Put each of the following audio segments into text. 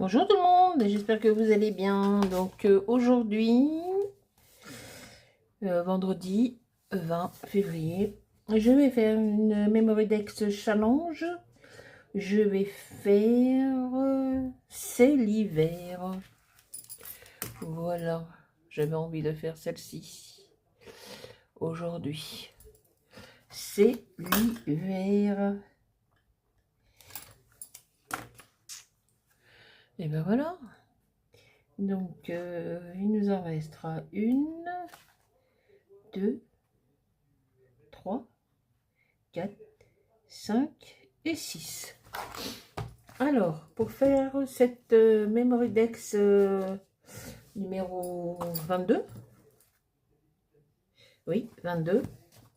Bonjour tout le monde, j'espère que vous allez bien. Donc aujourd'hui, vendredi 20 février, je vais faire une Memory Dex Challenge. Je vais faire C'est l'hiver. Voilà, j'avais envie de faire celle-ci aujourd'hui. C'est l'hiver. Et ben voilà. Donc il nous en restera une, 2, 3, 4, 5 et 6. Alors, pour faire cette Memory Dex numéro 22, oui, 22,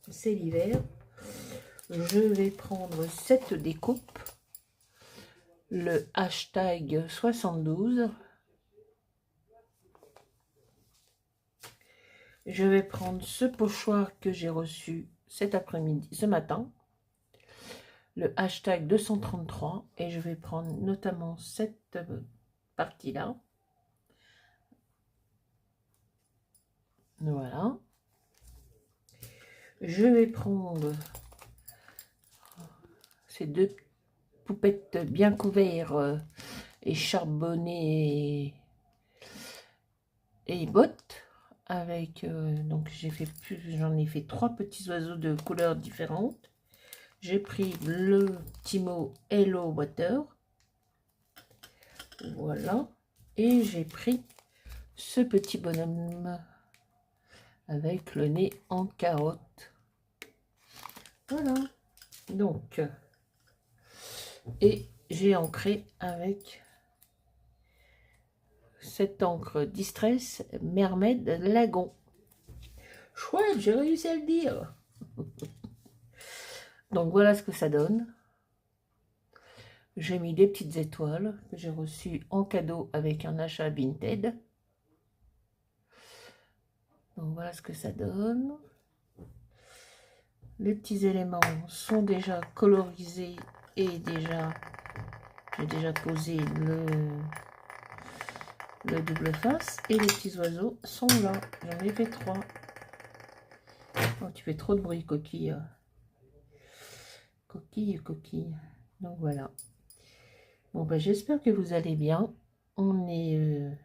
c'est l'hiver, je vais prendre cette découpe, le hashtag 72, je vais prendre ce pochoir que j'ai reçu cet après-midi, ce matin, le hashtag 233, et je vais prendre notamment cette partie-là. Voilà. Je vais prendre ces deux poupettes bien couvertes et charbonnées et bottes avec donc j'en ai fait 3 petits oiseaux de couleurs différentes. J'ai pris le petit mot Hello Water, voilà, et j'ai pris ce petit bonhomme avec le nez en carotte, voilà. Donc et j'ai ancré avec cette encre Distress Mermaid Lagon. Chouette, j'ai réussi à le dire. Donc voilà ce que ça donne. J'ai mis des petites étoiles que j'ai reçues en cadeau avec un achat Vinted. Donc voilà ce que ça donne. Les petits éléments sont déjà colorisés et j'ai déjà posé le double face. Et les petits oiseaux sont là. J'en ai fait 3. Oh, tu fais trop de bruit, coquille. Coquille, coquille. Donc voilà. Bon, ben, j'espère que vous allez bien. On est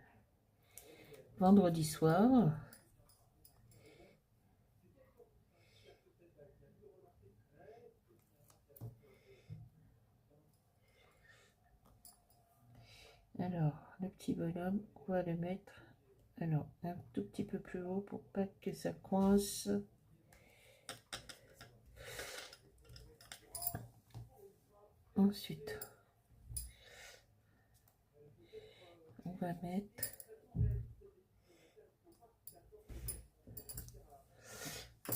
vendredi soir. Alors, le petit bonhomme, on va le mettre alors un tout petit peu plus haut pour pas que ça coince. Ensuite, on va mettre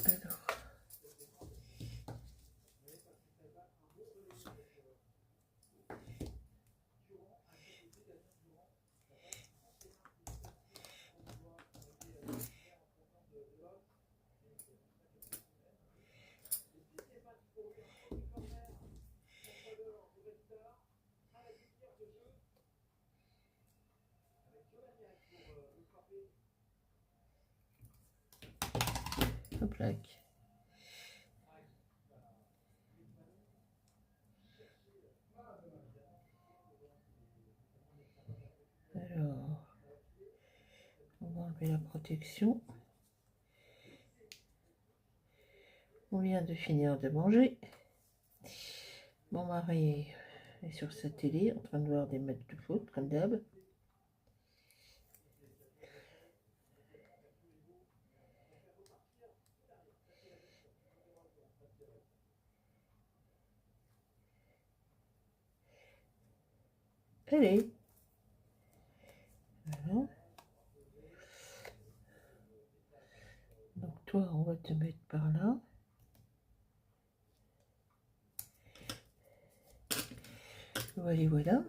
alors hop là. Alors, on va enlever la protection. On vient de finir de manger. Mon mari est sur sa télé en train de voir des matchs de foot comme d'hab. Allez. Voilà. Donc toi, on va te mettre par là. Voilà, voilà.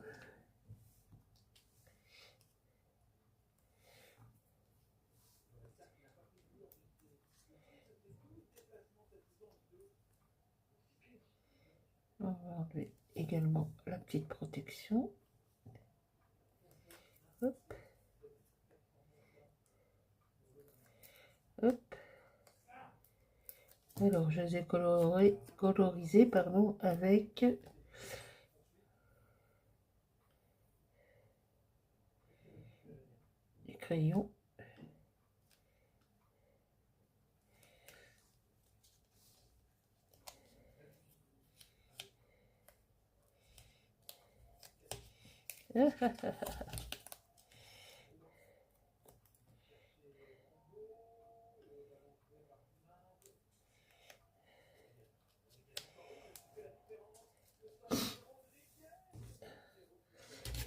On va enlever également la petite protection. Alors, je les ai colorisés, pardon, avec des crayons.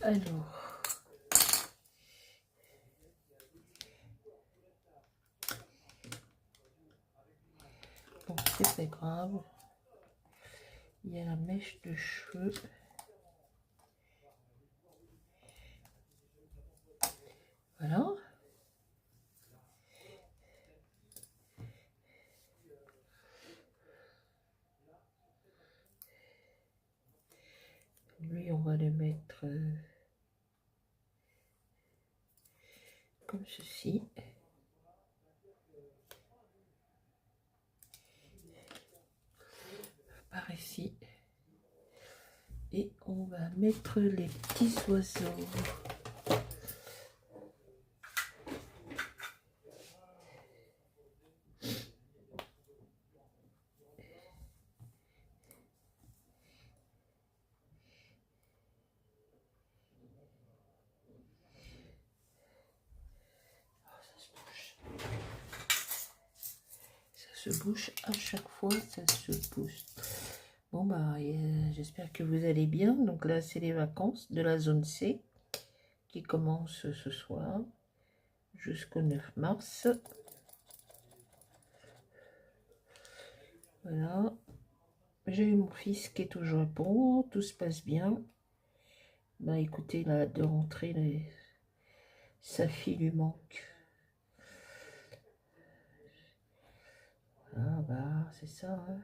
Alors, bon, c'est pas grave. Il y a la mèche de cheveux. Voilà. Lui, on va le mettre comme ceci. Par ici. Et on va mettre les petits oiseaux. Ça se bouge à chaque fois, ça se bouge. Bon bah j'espère que vous allez bien. Donc là c'est les vacances de la zone C qui commencent ce soir jusqu'au 9 mars. Voilà. J'ai eu mon fils qui est au Japon, tout se passe bien. Bah écoutez, il a hâte de rentrer, sa fille lui manque. Ah bah c'est ça, hein.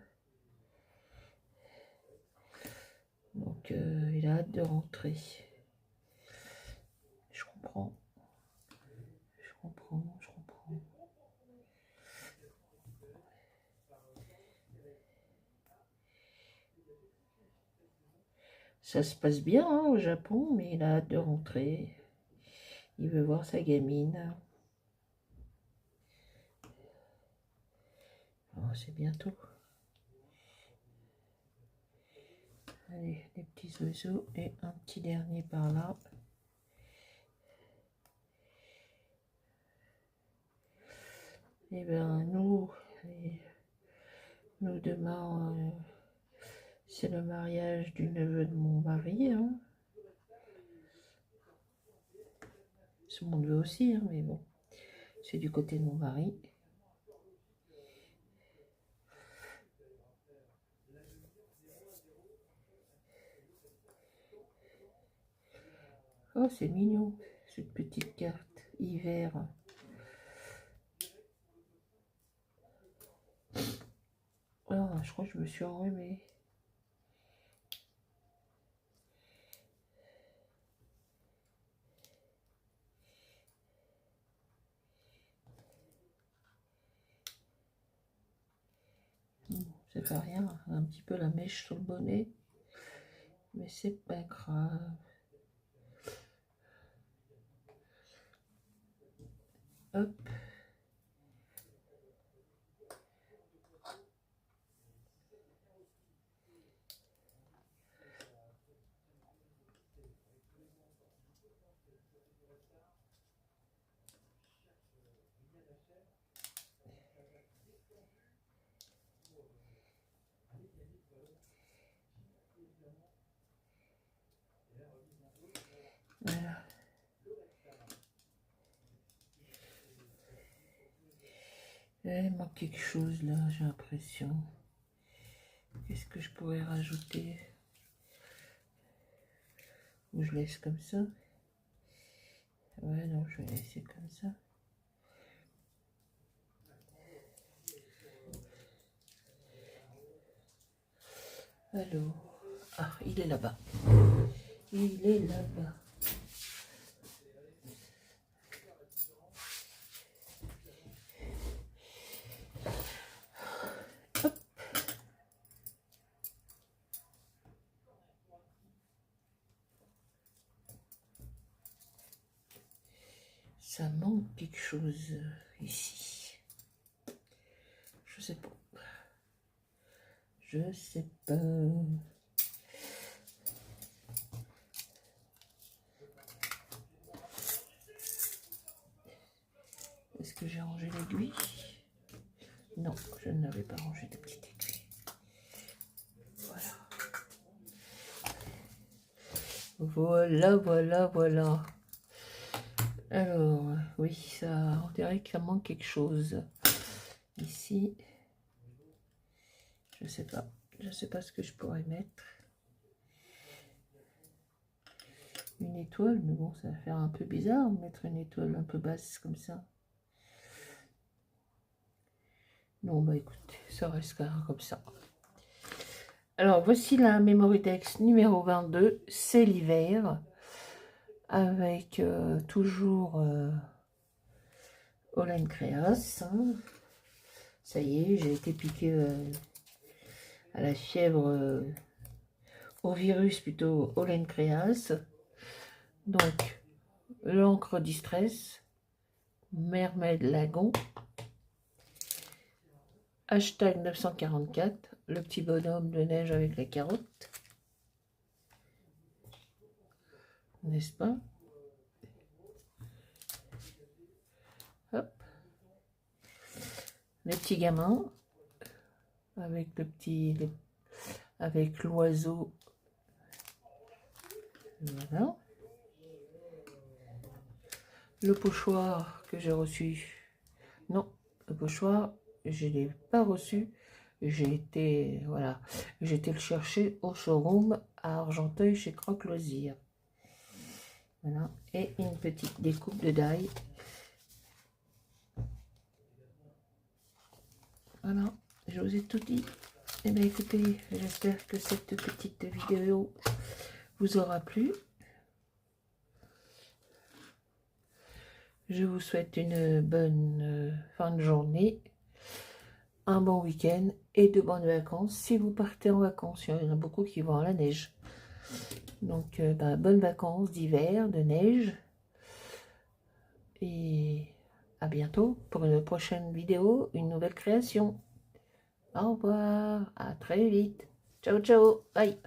Donc il a hâte de rentrer. Je comprends. Je comprends. Ça se passe bien hein, au Japon, mais il a hâte de rentrer. Il veut voir sa gamine. Oh, c'est bientôt. Allez, les petits oiseaux et un petit dernier par là. Et ben nous demain, c'est le mariage du neveu de mon mari. Hein. C'est mon neveu aussi, hein, mais bon, c'est du côté de mon mari. Oh, c'est mignon, cette petite carte hiver. Oh, je crois que je me suis enrhumée. Ça fait rien, un petit peu la mèche sur le bonnet, mais c'est pas grave. Hop. Voilà. Il manque quelque chose là, j'ai l'impression. Qu'est-ce que je pourrais rajouter? Ou je laisse comme ça? Ouais, non, je vais laisser comme ça. Alors, ah, il est là-bas. Il est là-bas. Ça manque quelque chose ici. Je sais pas. Je sais pas. Est-ce que j'ai rangé l'aiguille? Non, je n'avais pas rangé de petite aiguille. Voilà. Voilà. Alors, oui, ça, on dirait qu'il manque quelque chose. Ici, je sais pas. Je sais pas ce que je pourrais mettre. Une étoile, mais bon, ça va faire un peu bizarre, mettre une étoile un peu basse comme ça. Non, bah écoutez, ça restera comme ça. Alors, voici la Memorydex numéro 22, c'est l'hiver, avec toujours Holland Créas. Hein. Ça y est, j'ai été piqué à la fièvre, au virus plutôt Holland Créas. Donc, l'encre Distress, Mermaid Lagon, hashtag 944, le petit bonhomme de neige avec la carotte, n'est-ce pas? Hop. Les petits gamins, avec le petit, avec l'oiseau, voilà. Le pochoir que j'ai reçu, non, le pochoir, je ne l'ai pas reçu. J'ai été, voilà, j'ai été le chercher au showroom à Argenteuil chez Croque Loisirs. Voilà, et une petite découpe de die. Voilà, je vous ai tout dit. Eh bien écoutez, j'espère que cette petite vidéo vous aura plu. Je vous souhaite une bonne fin de journée, un bon week-end et de bonnes vacances. Si vous partez en vacances, il y en a beaucoup qui vont à la neige. Donc, bonnes vacances d'hiver, de neige. Et à bientôt pour une prochaine vidéo, une nouvelle création. Au revoir, à très vite. Ciao, ciao, bye.